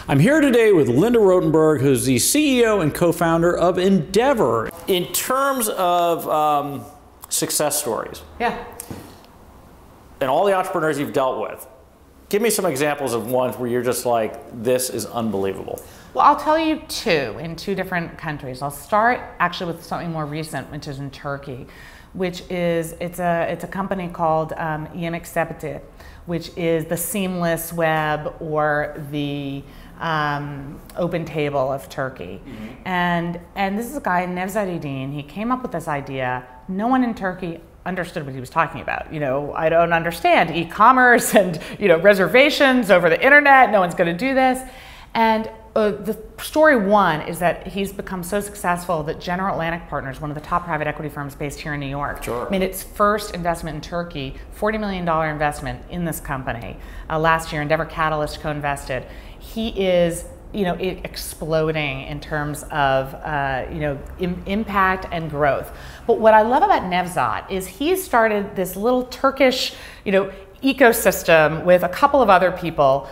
I'm here today with Linda Rottenberg, who's the CEO and co-founder of Endeavor. In terms of success stories, yeah, and all the entrepreneurs you've dealt with, give me some examples of ones where you're just like, this is unbelievable. well, I'll tell you two in two different countries. I'll start actually with something more recent, which is in Turkey, which is it's a company called Yemek Sepeti, which is the seamless web or the open table of Turkey. Mm-hmm. And this is a guy, Nevzat. He came up with this idea. No one in Turkey understood what he was talking about. You know, I don't understand e-commerce and, you know, reservations over the internet. No one's going to do this. And the story one is that he's become so successful that General Atlantic Partners, one of the top private equity firms based here in New York, sure, made its first investment in Turkey, $40 million investment in this company. Last year, Endeavor Catalyst co-invested. He is, you know, exploding in terms of, you know, impact and growth. But what I love about Nevzat is he started this little Turkish, you know, ecosystem with a couple of other people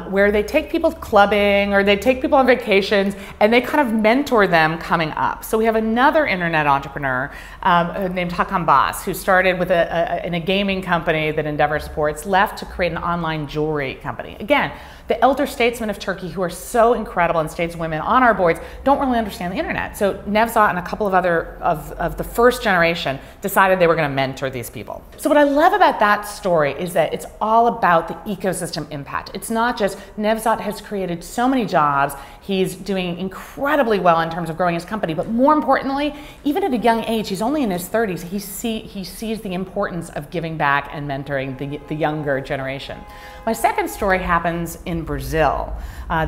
where they take people clubbing or they take people on vacations and they kind of mentor them coming up. So we have another internet entrepreneur named Hakan Bas, who started with in a gaming company that Endeavor supports, left to create an online jewelry company. Again, the elder statesmen of Turkey, who are so incredible, and stateswomen on our boards, don't really understand the internet. So Nevzat and a couple of other of the first generation decided they were going to mentor these people. So what I love about that story is that it's all about the ecosystem impact. It's not just Nevzat has created so many jobs, he's doing incredibly well in terms of growing his company, but more importantly, even at a young age, he's only in his 30s, he sees the importance of giving back and mentoring the younger generation. My second story happens in Brazil.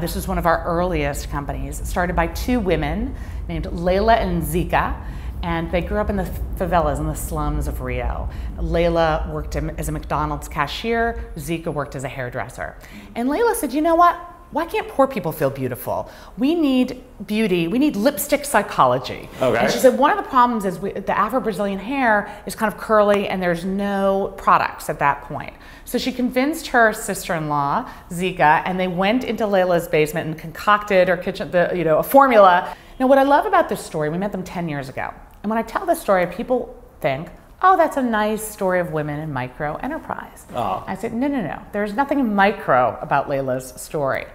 This is one of our earliest companies, started by two women named Leila and Zika. And they grew up in the favelas, in the slums of Rio. Leila worked as a McDonald's cashier, Zika worked as a hairdresser. And Leila said, you know what? Why can't poor people feel beautiful? We need beauty, we need lipstick psychology. Okay. And she said one of the problems is the Afro-Brazilian hair is kind of curly and there's no products at that point. So she convinced her sister-in-law, Zika, and they went into Leila's basement and concocted a formula. Now what I love about this story, we met them 10 years ago. And when I tell this story, people think, oh, that's a nice story of women in micro enterprise. Oh. I said, no. There's nothing micro about Leila's story.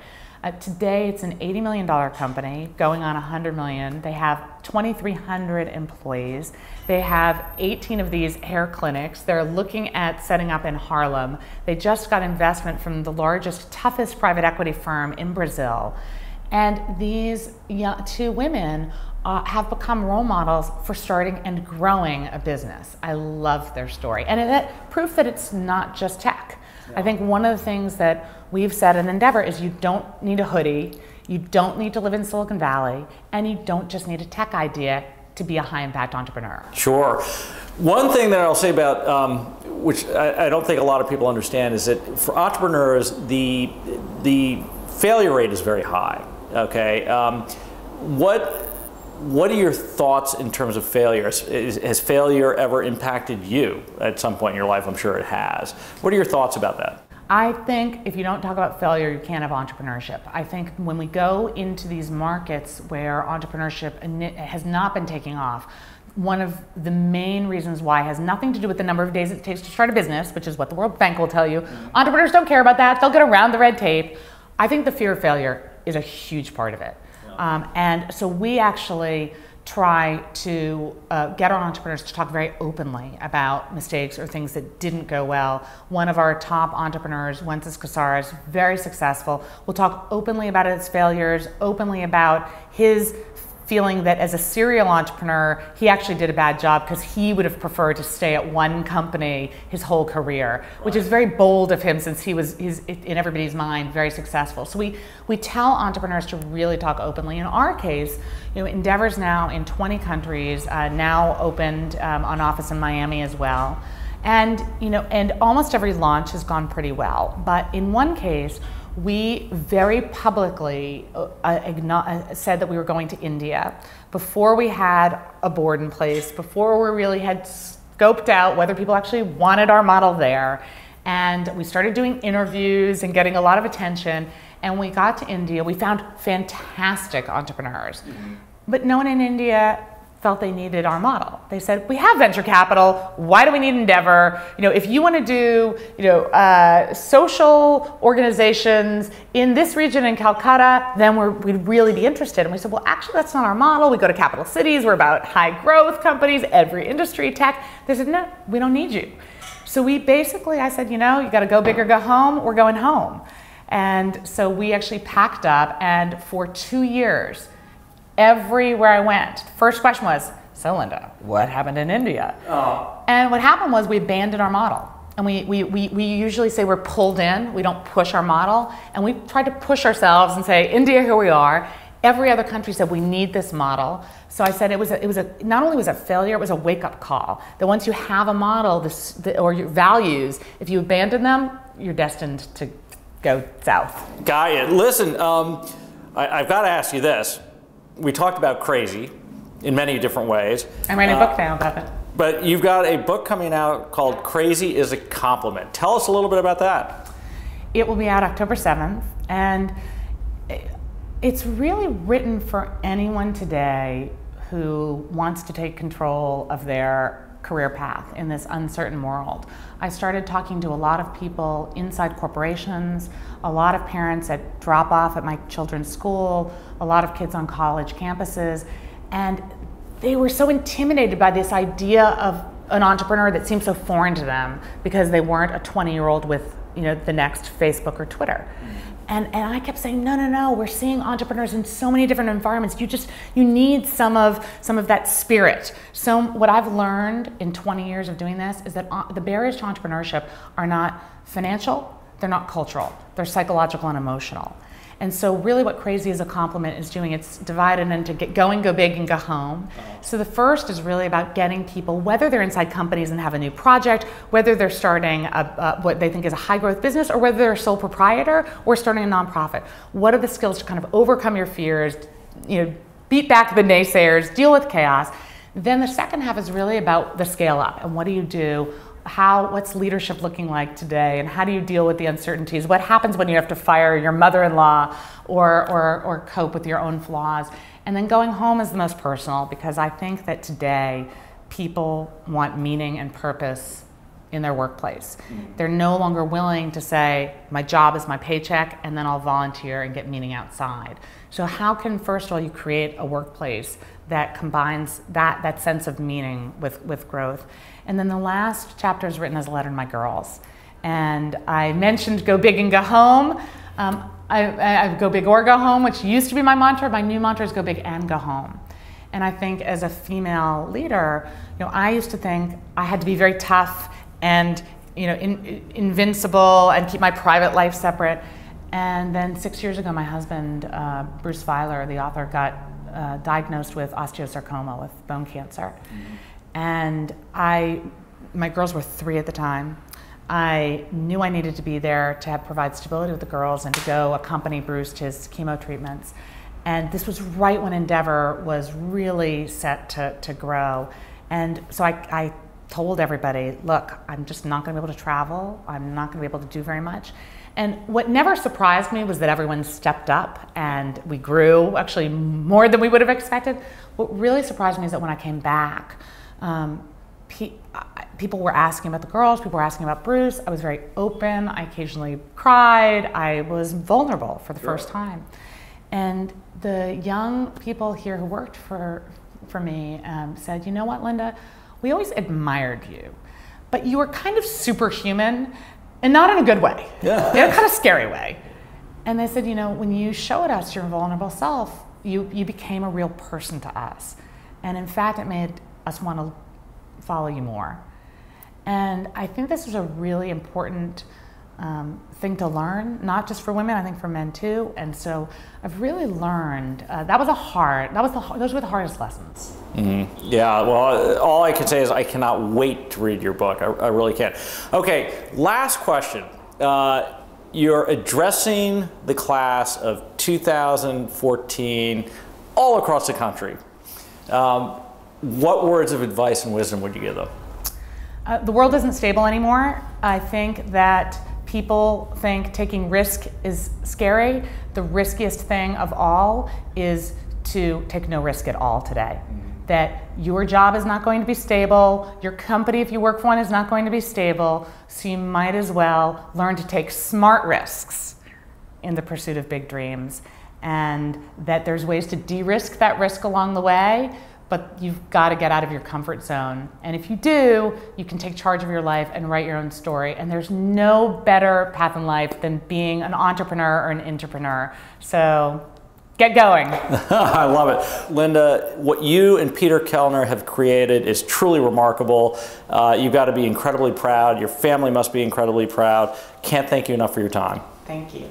Today, it's an $80 million company going on $100 million. They have 2,300 employees. They have 18 of these hair clinics. They're looking at setting up in Harlem. They just got investment from the largest, toughest private equity firm in Brazil. And these two women have become role models for starting and growing a business. I love their story. And that proof that it's not just tech. Yeah. I think one of the things that we've said in Endeavor is you don't need a hoodie, you don't need to live in Silicon Valley, and you don't just need a tech idea to be a high impact entrepreneur. Sure. One thing that I'll say about, which I don't think a lot of people understand, is that for entrepreneurs, the failure rate is very high. Okay, what are your thoughts in terms of failure? Has failure ever impacted you at some point in your life? I'm sure it has. What are your thoughts about that? I think if you don't talk about failure, you can't have entrepreneurship. I think when we go into these markets where entrepreneurship has not been taking off, one of the main reasons why has nothing to do with the number of days it takes to start a business, which is what the World Bank will tell you. Mm-hmm. Entrepreneurs don't care about that. They'll get around the red tape. I think the fear of failure is a huge part of it. Yeah. And so we actually try to get our entrepreneurs to talk very openly about mistakes or things that didn't go well. One of our top entrepreneurs, Wences Casares, very successful, will talk openly about his failures, openly about his feeling that as a serial entrepreneur, he actually did a bad job because he would have preferred to stay at one company his whole career, which is very bold of him since he's in everybody's mind very successful. So we tell entrepreneurs to really talk openly. In our case, you know, Endeavor's now in 20 countries, now opened an office in Miami as well. And, you know, and almost every launch has gone pretty well. But in one case, we very publicly said that we were going to India before we had a board in place, before we really had scoped out whether people actually wanted our model there. And we started doing interviews and getting a lot of attention. And we got to India. We found fantastic entrepreneurs. But no one in India felt they needed our model. They said, we have venture capital. Why do we need Endeavor? If you want to do, social organizations in this region in Calcutta, then we'd really be interested. And we said, well, actually, that's not our model. We go to capital cities. We're about high growth companies, every industry, tech. They said, no, we don't need you. So I said, you got to go big or go home. We're going home. And so we actually packed up, and for 2 years, everywhere I went, first question was, so Linda, what happened in India? Oh. And what happened was we abandoned our model. And we usually say we're pulled in, we don't push our model. And we tried to push ourselves and say, India, here we are. Every other country said we need this model. So I said not only was it a failure, it was a wake-up call. That once you have a model or your values, if you abandon them, you're destined to go south. Got it. Listen, I've got to ask you this. We talked about crazy in many different ways. I'm writing a book now about it. But you've got a book coming out called Crazy is a Compliment. Tell us a little bit about that. It will be out October 7th. And it's really written for anyone today who wants to take control of their career path in this uncertain world. I started talking to a lot of people inside corporations, a lot of parents at drop-off at my children's school, a lot of kids on college campuses, and they were so intimidated by this idea of an entrepreneur that seemed so foreign to them because they weren't a 20-year-old with the next Facebook or Twitter. And I kept saying, no, we're seeing entrepreneurs in so many different environments. You need some of that spirit. So what I've learned in 20 years of doing this is that the barriers to entrepreneurship are not financial, they're not cultural, they're psychological and emotional. And so really what Crazy is a Compliment is doing, it's divided into go big and go home. So the first is really about getting people, whether they're inside companies and have a new project, whether they're starting what they think is a high growth business, or whether they're a sole proprietor or starting a nonprofit. What are the skills to kind of overcome your fears, beat back the naysayers, deal with chaos. Then the second half is really about the scale up and what do you do? What's leadership looking like today, and how do you deal with the uncertainties? What happens when you have to fire your mother-in-law or cope with your own flaws? And then going home is the most personal, because I think that today people want meaning and purpose in their workplace. They're no longer willing to say, my job is my paycheck, and then I'll volunteer and get meaning outside. So how can, first of all, you create a workplace that combines that sense of meaning with growth? And then the last chapter is written as a letter to my girls. And I mentioned go big and go home. I go big or go home, which used to be my mantra. My new mantra is go big and go home. And I think as a female leader, I used to think I had to be very tough and invincible and keep my private life separate. And then 6 years ago, my husband, Bruce Feiler, the author, got diagnosed with osteosarcoma, with bone cancer. And my girls were 3 at the time. I knew I needed to be there to provide stability with the girls and to go accompany Bruce to his chemo treatments. And this was right when Endeavor was really set to grow. And so I told everybody, look, I'm just not going to be able to travel. I'm not going to be able to do very much. And what never surprised me was that everyone stepped up and we grew, actually more than we would have expected. What really surprised me is that when I came back, people were asking about the girls, people were asking about Bruce. I was very open. I occasionally cried. I was vulnerable for the first time. And the young people here who worked for me said, you know what, Linda, we always admired you, but you were kind of superhuman, and not in a good way, in a kind of scary way. And they said, when you showed us your vulnerable self, you became a real person to us. And in fact, it made us want to follow you more. And I think this is a really important thing to learn, not just for women, I think for men too. And so I've really learned, those were the hardest lessons. Mm-hmm. Yeah, well, all I can say is I cannot wait to read your book. I really can. Okay, last question. You're addressing the class of 2014 all across the country. What words of advice and wisdom would you give them? The world isn't stable anymore. I think that people think taking risk is scary. The riskiest thing of all is to take no risk at all today. That your job is not going to be stable, your company, if you work for one, is not going to be stable, so you might as well learn to take smart risks in the pursuit of big dreams, and that there's ways to de-risk that risk along the way, but you've got to get out of your comfort zone. And if you do, you can take charge of your life and write your own story. And there's no better path in life than being an entrepreneur or an intrapreneur. So get going. I love it. Linda, what you and Peter Kellner have created is truly remarkable. You've got to be incredibly proud. Your family must be incredibly proud. Can't thank you enough for your time. Thank you.